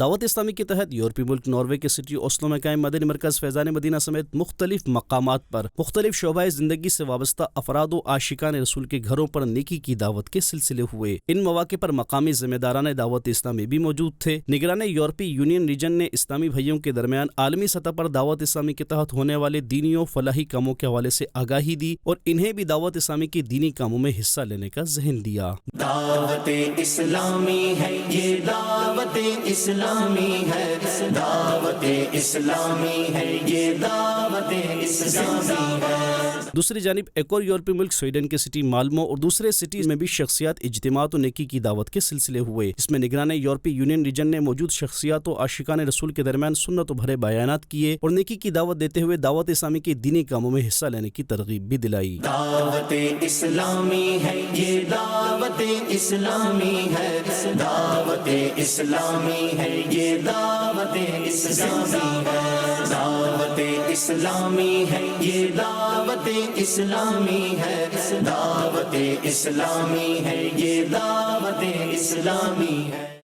دعوت اسلامی کے تحت یورپی ملک ناروے کے سٹی اوسلو میں قائم مدنی مرکز فیضان مدینہ سمیت مختلف مقامات پر مختلف شعبۂ زندگی سے وابستہ افراد و عاشقان رسول کے گھروں پر نیکی کی دعوت کے سلسلے ہوئے۔ ان مواقع پر مقامی ذمہ داران دعوت اسلامی بھی موجود تھے۔ نگران یورپی یونین ریجن نے اسلامی بھائیوں کے درمیان عالمی سطح پر دعوت اسلامی کے تحت ہونے والے دینی و فلاحی کاموں کے حوالے سے آگاہی دی اور انہیں بھی دعوت اسلامی کے دینی کاموں میں حصہ لینے کا ذہن دیا۔ دعوت اسلامی ہے یہ، دعوت اسلامی ہے، دعوت اسلامی ہے یہ، دعوت اسلامی ہے۔ دوسری جانب ایک اور یورپی ملک سویڈن کے سٹی مالمو اور دوسرے سٹیز میں بھی شخصیات اجتماعات و نیکی کی دعوت کے سلسلے ہوئے، اس میں نگران یورپی یونین ریجن نے موجود شخصیات و عاشقان رسول کے درمیان سنت و بھرے بیانات کیے اور نیکی کی دعوت دیتے ہوئے دعوت اسلامی کے دینی کاموں میں حصہ لینے کی ترغیب بھی دلائی۔ دعوت اسلامی ہے یہ، دعوت اسلامی ہے، دعوت اسلامی ہے یہ، دعوت اسلامی ہے، دعوت اسلامی ہے یہ، دعوت اسلامی ہے، دعوت اسلامی ہے یہ، دعوت اسلامی ہے۔